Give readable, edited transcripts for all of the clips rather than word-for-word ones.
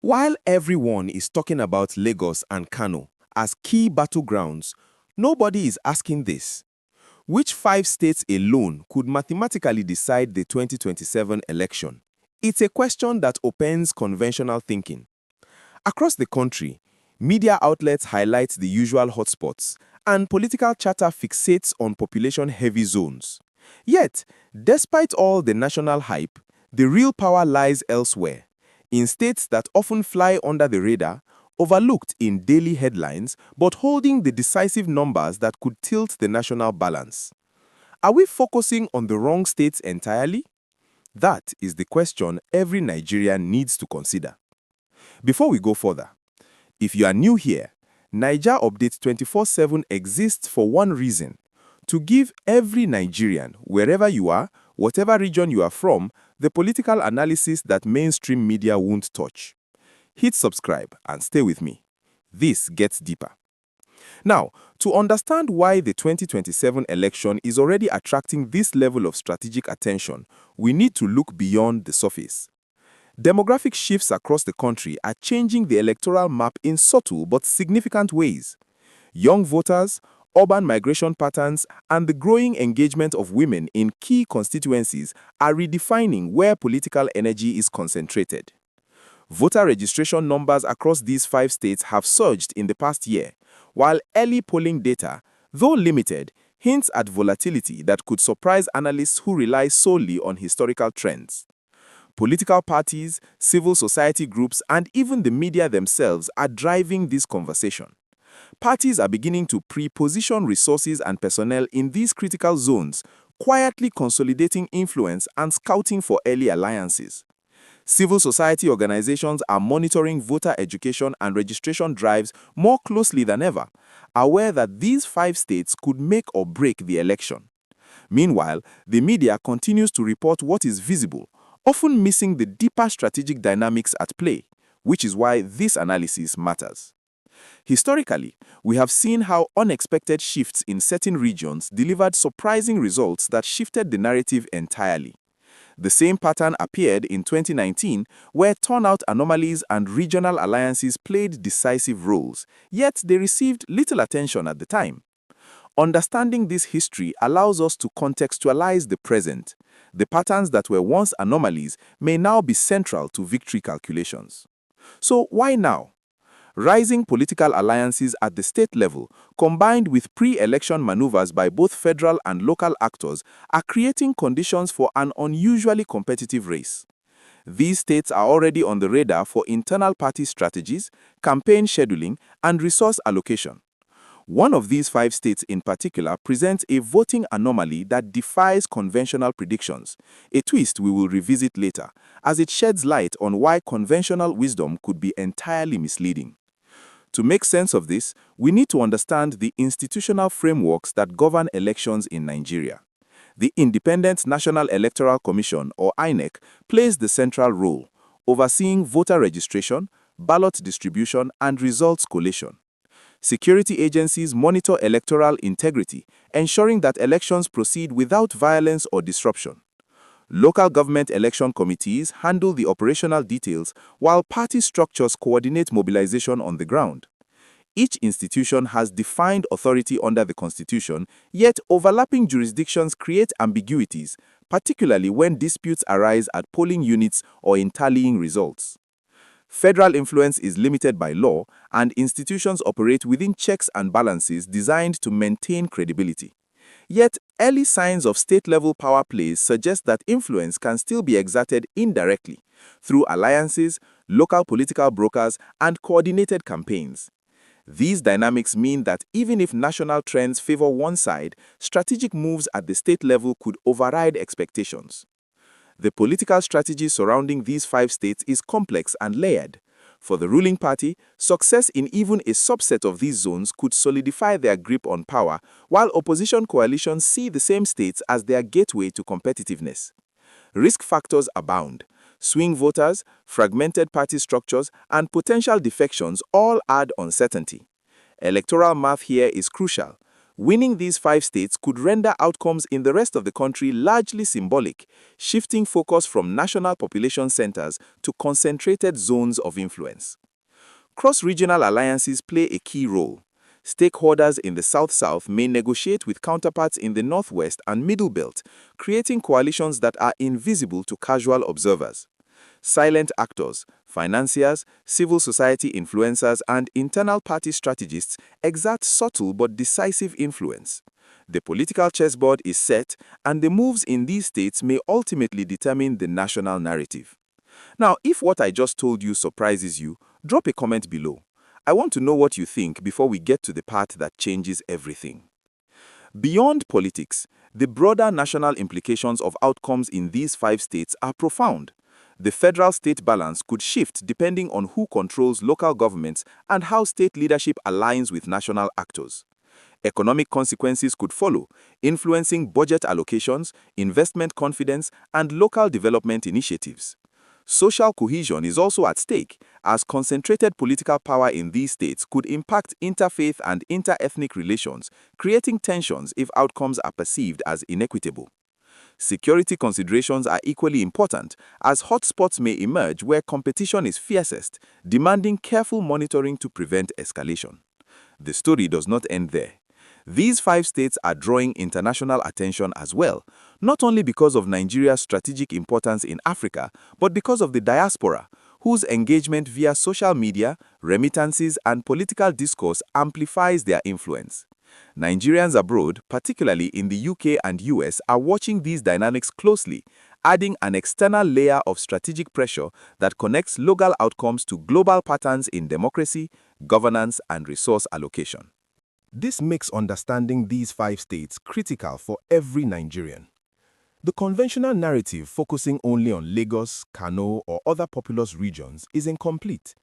While everyone is talking about Lagos and Kano as key battlegrounds, nobody is asking this. Which five states alone could mathematically decide the 2027 election? It's a question that opens conventional thinking. Across the country, media outlets highlight the usual hotspots, and political chatter fixates on population-heavy zones. Yet, despite all the national hype, the real power lies elsewhere, in states that often fly under the radar, overlooked in daily headlines, but holding the decisive numbers that could tilt the national balance. Are we focusing on the wrong states entirely? That is the question every Nigerian needs to consider. Before we go further, if you are new here, Naija Update 24/7 exists for one reason: to give every Nigerian, wherever you are, whatever region you are from, the political analysis that mainstream media won't touch. Hit subscribe and stay with me. This gets deeper. Now, to understand why the 2027 election is already attracting this level of strategic attention, we need to look beyond the surface. Demographic shifts across the country are changing the electoral map in subtle but significant ways. Young voters, urban migration patterns, and the growing engagement of women in key constituencies are redefining where political energy is concentrated. Voter registration numbers across these five states have surged in the past year, while early polling data, though limited, hints at volatility that could surprise analysts who rely solely on historical trends. Political parties, civil society groups, and even the media themselves are driving this conversation. Parties are beginning to pre-position resources and personnel in these critical zones, quietly consolidating influence and scouting for early alliances. Civil society organizations are monitoring voter education and registration drives more closely than ever, aware that these five states could make or break the election. Meanwhile, the media continues to report what is visible, often missing the deeper strategic dynamics at play, which is why this analysis matters. Historically, we have seen how unexpected shifts in certain regions delivered surprising results that shifted the narrative entirely. The same pattern appeared in 2019, where turnout anomalies and regional alliances played decisive roles, yet they received little attention at the time. Understanding this history allows us to contextualize the present. The patterns that were once anomalies may now be central to victory calculations. So why now? Rising political alliances at the state level, combined with pre-election maneuvers by both federal and local actors, are creating conditions for an unusually competitive race. These states are already on the radar for internal party strategies, campaign scheduling, and resource allocation. One of these five states in particular presents a voting anomaly that defies conventional predictions, a twist we will revisit later, as it sheds light on why conventional wisdom could be entirely misleading. To make sense of this, we need to understand the institutional frameworks that govern elections in Nigeria. The Independent National Electoral Commission, or INEC, plays the central role, overseeing voter registration, ballot distribution, and results collation. Security agencies monitor electoral integrity, ensuring that elections proceed without violence or disruption. Local government election committees handle the operational details, while party structures coordinate mobilization on the ground. Each institution has defined authority under the Constitution, yet overlapping jurisdictions create ambiguities, particularly when disputes arise at polling units or in tallying results. Federal influence is limited by law, and institutions operate within checks and balances designed to maintain credibility. Yet, early signs of state-level power plays suggest that influence can still be exerted indirectly, through alliances, local political brokers, and coordinated campaigns. These dynamics mean that even if national trends favor one side, strategic moves at the state level could override expectations. The political strategy surrounding these five states is complex and layered. For the ruling party, success in even a subset of these zones could solidify their grip on power, while opposition coalitions see the same states as their gateway to competitiveness. Risk factors abound. Swing voters, fragmented party structures, and potential defections all add uncertainty. Electoral math here is crucial. Winning these 5 states could render outcomes in the rest of the country largely symbolic, shifting focus from national population centers to concentrated zones of influence. Cross-regional alliances play a key role. Stakeholders in the South-South may negotiate with counterparts in the Northwest and Middle Belt, creating coalitions that are invisible to casual observers. Silent actors, financiers, civil society influencers, and internal party strategists exert subtle but decisive influence. The political chessboard is set, and the moves in these states may ultimately determine the national narrative. Now, if what I just told you surprises you, drop a comment below. I want to know what you think before we get to the part that changes everything. Beyond politics, the broader national implications of outcomes in these 5 states are profound. The federal-state balance could shift depending on who controls local governments and how state leadership aligns with national actors. Economic consequences could follow, influencing budget allocations, investment confidence, and local development initiatives. Social cohesion is also at stake, as concentrated political power in these states could impact interfaith and inter-ethnic relations, creating tensions if outcomes are perceived as inequitable. Security considerations are equally important, as hotspots may emerge where competition is fiercest, demanding careful monitoring to prevent escalation. The story does not end there. These 5 states are drawing international attention as well, not only because of Nigeria's strategic importance in Africa, but because of the diaspora, whose engagement via social media, remittances, and political discourse amplifies their influence. Nigerians abroad, particularly in the UK and US, are watching these dynamics closely, adding an external layer of strategic pressure that connects local outcomes to global patterns in democracy, governance, and resource allocation. This makes understanding these 5 states critical for every Nigerian. The conventional narrative focusing only on Lagos, Kano, or other populous regions is incomplete.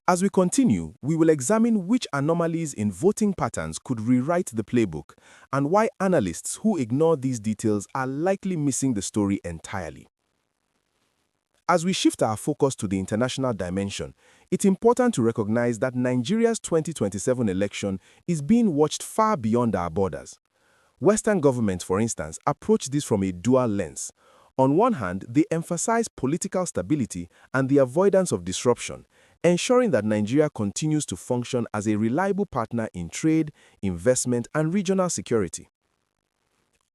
As we continue, we will examine which anomalies in voting patterns could rewrite the playbook and why analysts who ignore these details are likely missing the story entirely. As we shift our focus to the international dimension, it's important to recognize that Nigeria's 2027 election is being watched far beyond our borders. Western governments, for instance, approach this from a dual lens. On one hand, they emphasize political stability and the avoidance of disruption, ensuring that Nigeria continues to function as a reliable partner in trade, investment, and regional security.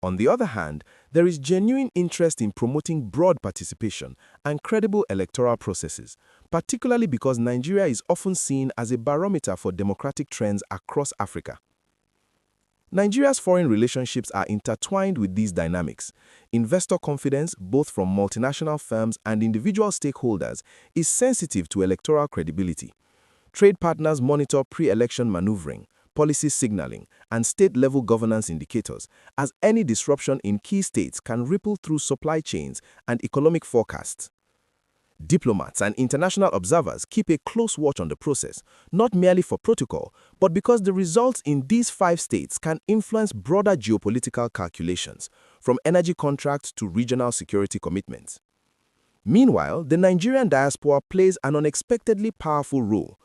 On the other hand, there is genuine interest in promoting broad participation and credible electoral processes, particularly because Nigeria is often seen as a barometer for democratic trends across Africa. Nigeria's foreign relationships are intertwined with these dynamics. Investor confidence, both from multinational firms and individual stakeholders, is sensitive to electoral credibility. Trade partners monitor pre-election maneuvering, policy signaling, and state-level governance indicators, as any disruption in key states can ripple through supply chains and economic forecasts. Diplomats and international observers keep a close watch on the process, not merely for protocol, but because the results in these 5 states can influence broader geopolitical calculations, from energy contracts to regional security commitments. Meanwhile, the Nigerian diaspora plays an unexpectedly powerful role.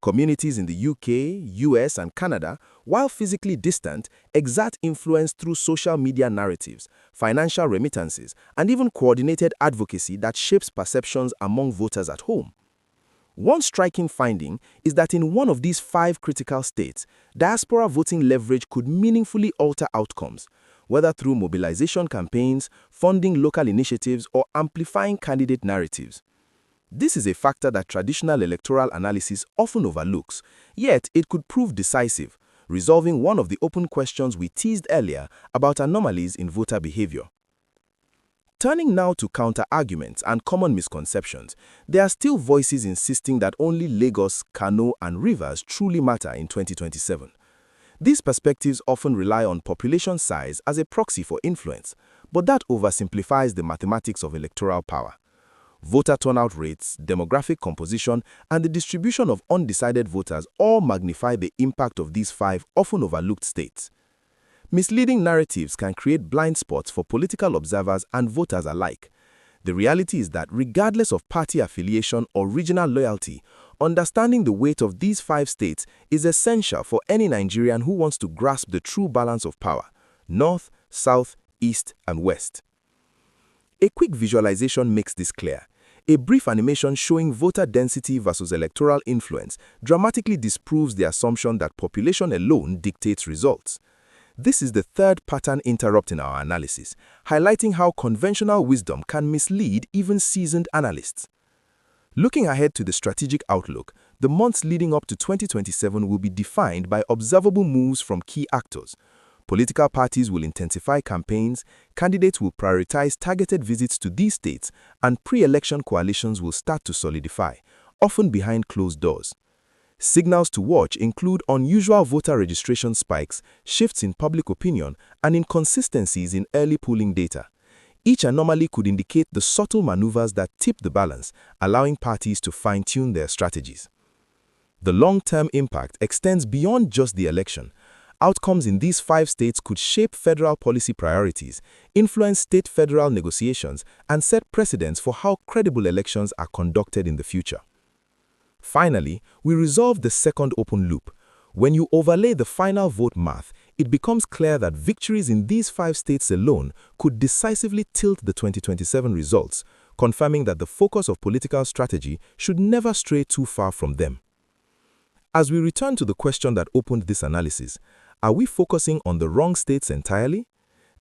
Communities in the UK, US, and Canada, while physically distant, exert influence through social media narratives, financial remittances, and even coordinated advocacy that shapes perceptions among voters at home. One striking finding is that in one of these 5 critical states, diaspora voting leverage could meaningfully alter outcomes, whether through mobilization campaigns, funding local initiatives, or amplifying candidate narratives. This is a factor that traditional electoral analysis often overlooks, yet it could prove decisive, resolving one of the open questions we teased earlier about anomalies in voter behavior. Turning now to counter-arguments and common misconceptions, there are still voices insisting that only Lagos, Kano, and Rivers truly matter in 2027. These perspectives often rely on population size as a proxy for influence, but that oversimplifies the mathematics of electoral power. Voter turnout rates, demographic composition, and the distribution of undecided voters all magnify the impact of these 5 often overlooked states. Misleading narratives can create blind spots for political observers and voters alike. The reality is that regardless of party affiliation or regional loyalty, Understanding the weight of these 5 states is essential for any Nigerian who wants to grasp the true balance of power: North, South, East, and West. A quick visualization makes this clear. A brief animation showing voter density versus electoral influence dramatically disproves the assumption that population alone dictates results. This is the third pattern interrupt in our analysis, highlighting how conventional wisdom can mislead even seasoned analysts. Looking ahead to the strategic outlook, the months leading up to 2027 will be defined by observable moves from key actors. Political parties will intensify campaigns, candidates will prioritize targeted visits to these states, and pre-election coalitions will start to solidify, often behind closed doors. Signals to watch include unusual voter registration spikes, shifts in public opinion, and inconsistencies in early polling data. Each anomaly could indicate the subtle maneuvers that tip the balance, allowing parties to fine-tune their strategies. The long-term impact extends beyond just the election. Outcomes in these 5 states could shape federal policy priorities, influence state-federal negotiations, and set precedents for how credible elections are conducted in the future. Finally, we resolve the second open loop. When you overlay the final vote math, it becomes clear that victories in these 5 states alone could decisively tilt the 2027 results, confirming that the focus of political strategy should never stray too far from them. As we return to the question that opened this analysis, are we focusing on the wrong states entirely?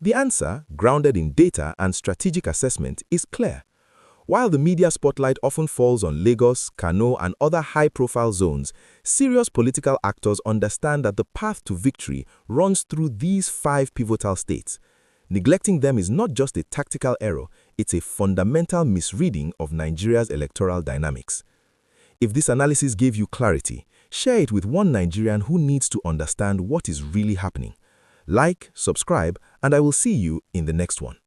The answer, grounded in data and strategic assessment, is clear. While the media spotlight often falls on Lagos, Kano, and other high-profile zones, serious political actors understand that the path to victory runs through these 5 pivotal states. Neglecting them is not just a tactical error, it's a fundamental misreading of Nigeria's electoral dynamics. If this analysis gave you clarity, share it with one Nigerian who needs to understand what is really happening. Like, subscribe, and I will see you in the next one.